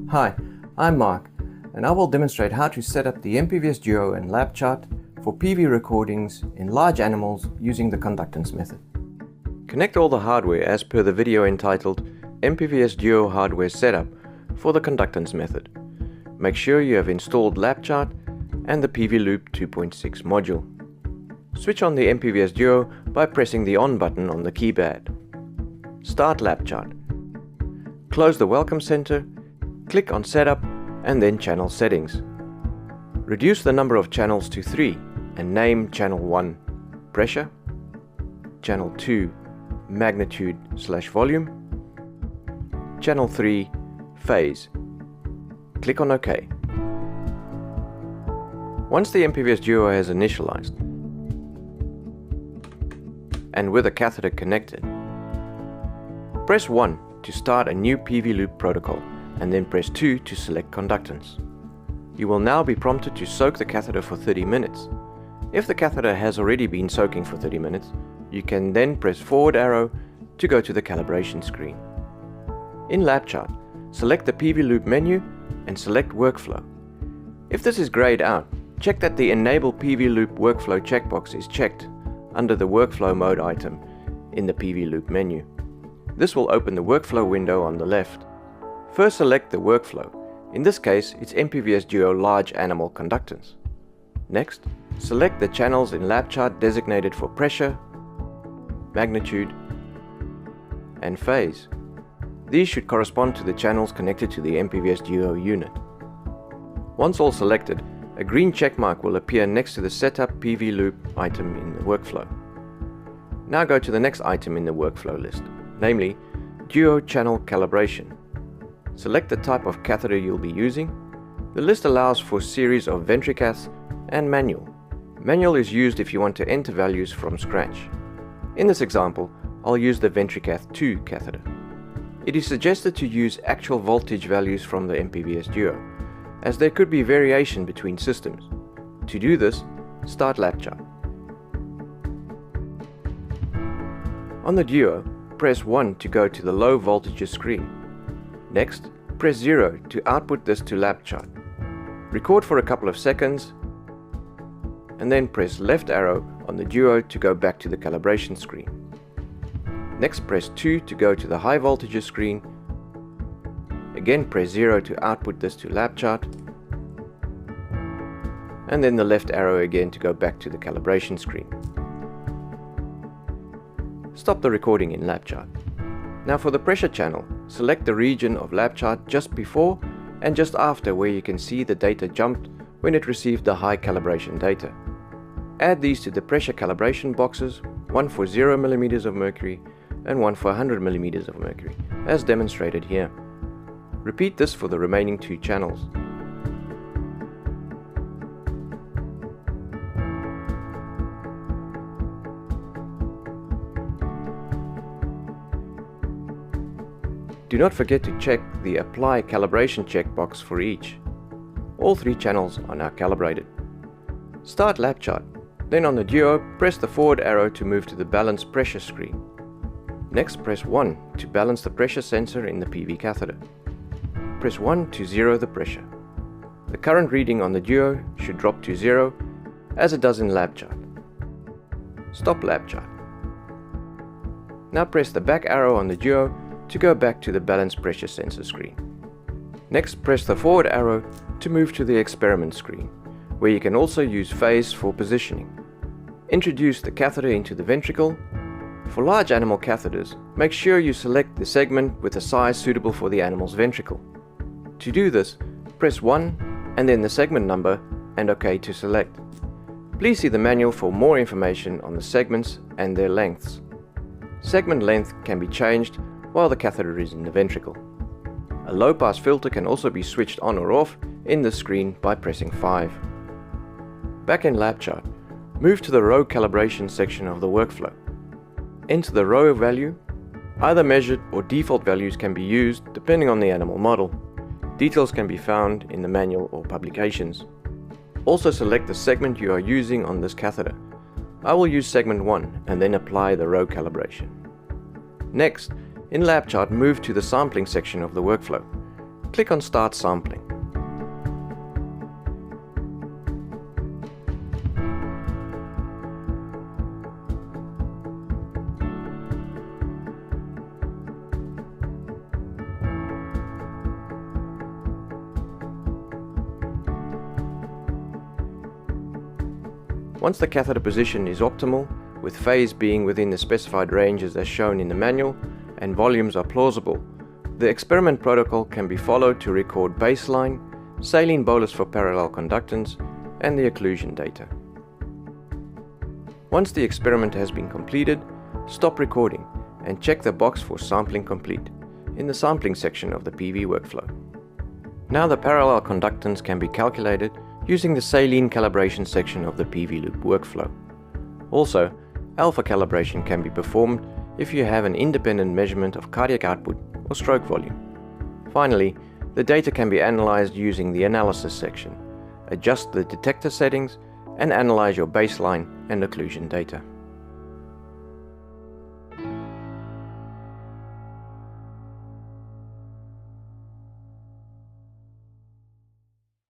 Hi, I'm Mark, and I will demonstrate how to set up the MPVS Duo and LabChart for PV recordings in large animals using the conductance method. Connect all the hardware as per the video entitled MPVS Duo Hardware Setup for the conductance method. Make sure you have installed LabChart and the PV Loop 2.6 module. Switch on the MPVS Duo by pressing the On button on the keypad. Start LabChart. Close the Welcome Center, click on Setup and then Channel Settings. Reduce the number of channels to 3 and name Channel 1 Pressure, Channel 2 Magnitude/Volume, Channel 3 Phase. Click on OK. Once the MPVS Duo has initialized and with a catheter connected, press 1 to start a new PV Loop protocol and then press 2 to select conductance. You will now be prompted to soak the catheter for 30 minutes. If the catheter has already been soaking for 30 minutes, you can then press forward arrow to go to the calibration screen. In LabChart, select the PV Loop menu and select Workflow. If this is grayed out, check that the Enable PV Loop Workflow checkbox is checked under the Workflow Mode item in the PV Loop menu. This will open the workflow window on the left. First select the workflow. In this case, it's MPVS Duo Large Animal Conductance. Next, select the channels in LabChart designated for pressure, magnitude, and phase. These should correspond to the channels connected to the MPVS Duo unit. Once all selected, a green check mark will appear next to the Setup PV Loop item in the workflow. Now go to the next item in the workflow list, namely Duo Channel Calibration. Select the type of catheter you'll be using. The list allows for series of Ventri-Cath and manual. Manual is used if you want to enter values from scratch. In this example, I'll use the Ventri-Cath 2 catheter. It is suggested to use actual voltage values from the MPVS Duo, as there could be variation between systems. To do this, start LabChart. On the Duo, press 1 to go to the low voltages screen. Next, press 0 to output this to LabChart. Record for a couple of seconds, and then press left arrow on the Duo to go back to the calibration screen. Next, press 2 to go to the high voltages screen. Again, press 0 to output this to LabChart, and then the left arrow again to go back to the calibration screen. Stop the recording in LabChart. Now for the pressure channel, select the region of LabChart just before and just after where you can see the data jumped when it received the high calibration data. Add these to the pressure calibration boxes, one for 0 mm of mercury and one for 100 mm of mercury, as demonstrated here. Repeat this for the remaining 2 channels. Do not forget to check the Apply Calibration checkbox for each. All 3 channels are now calibrated. Start LabChart. Then on the Duo, press the forward arrow to move to the Balance Pressure screen. Next, press 1 to balance the pressure sensor in the PV catheter. Press 1 to zero the pressure. The current reading on the Duo should drop to 0, as it does in LabChart. Stop LabChart. Now press the back arrow on the Duo to go back to the balance pressure sensor screen. Next, press the forward arrow to move to the experiment screen, where you can also use phase for positioning. Introduce the catheter into the ventricle. For large animal catheters, make sure you select the segment with a size suitable for the animal's ventricle. To do this, press 1 and then the segment number and OK to select. Please see the manual for more information on the segments and their lengths. Segment length can be changed while the catheter is in the ventricle. A low-pass filter can also be switched on or off in the screen by pressing 5. Back in LabChart, move to the row calibration section of the workflow. Enter the row value. Either measured or default values can be used depending on the animal model. Details can be found in the manual or publications. Also select the segment you are using on this catheter. I will use segment 1 and then apply the row calibration. Next, in LabChart, move to the sampling section of the workflow. click on Start Sampling. Once the catheter position is optimal, with phase being within the specified ranges as shown in the manual, and volumes are plausible, the experiment protocol can be followed to record baseline, saline bolus for parallel conductance, and the occlusion data. Once the experiment has been completed, stop recording and check the box for sampling complete in the sampling section of the PV workflow. Now the parallel conductance can be calculated using the saline calibration section of the PV Loop workflow. Also, alpha calibration can be performed if you have an independent measurement of cardiac output or stroke volume. Finally, the data can be analyzed using the analysis section. Adjust the detector settings and analyze your baseline and occlusion data.